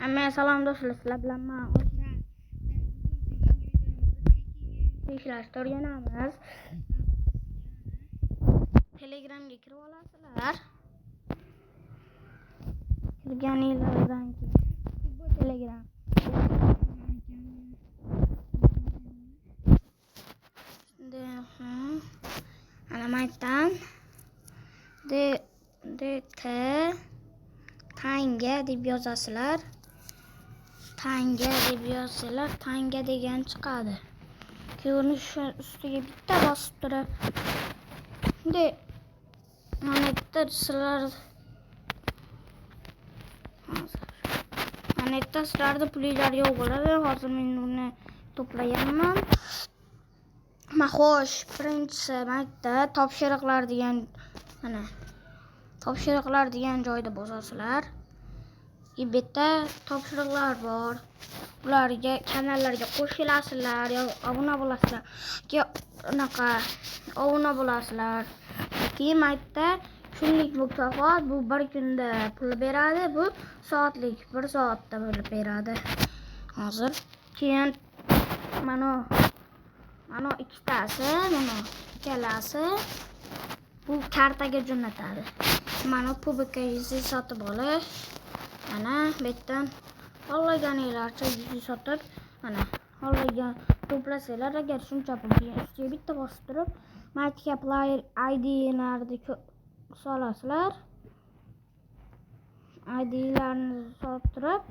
Amma salom do'stlar, sizlar bilan men ishlashni o'rganamiz. Telegramga kirib olasizlar. Kirganingizdan keyin bu Telegram ana maytdan dt tanga deb yozasizlar. Tanga degan chiqadi. Keyin shu ustiga bitta bosib turib mana bitta sizlarda pullar yo'q bo'ladi. Hozir men uni to'playapman. Xo'sh, birinchisi mayda topshiriqlar degan joyda bosasizlar. Bitta topshiriqlar bor. Ularga kanallarga qo'shilasizlar yo obuna bo'lasizlar. Obuna bo'lasizlar. Keyin mayda kunlik mukofot bu bir kunda pul beradi, bu soatlik 1 soatda bo'lib beradi. Hozir keyin mana ikkitasi, ikkalasi bu kartaga jo'natadi. Mana publikatsiya sotib olish. Mana bu yerdan xohlaganinglarcha sotib, mana xohlagan to'plasanglar, agar shuncha pulga ustiga bitta bosib turib, multiplayer ID'larni solasizlar. ID'larni solib turib,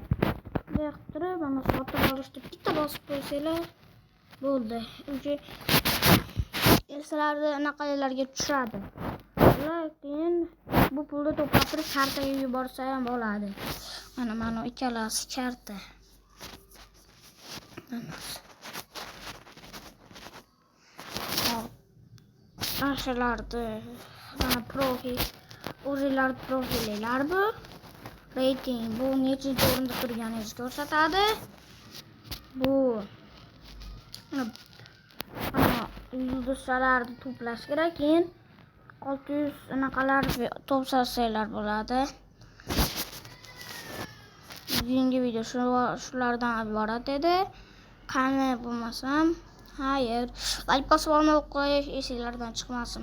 mana sotib olishni bitta bosib qo'ysanglar bo'ldi. Sizlarda anaqalarga tushadi. Keyin bu pulni to'plab turib kartaga yuborsa ham bo'ladi. Mana ikkalasi karta. Ashalardi. Mana profil, o'zingizlar profillar bu. Rating bu nechinchi o'rinda turganingizni ko'rsatadi. Bu yulduzlarni to'plash kerak. Keyin 600 anaqalar to'plasanglar bo'ladi. Bugungi video shulardan iborat edi. Qani bo'lmasam, xayr. Like bosib olmay qo'yish esinglardan chiqmasin.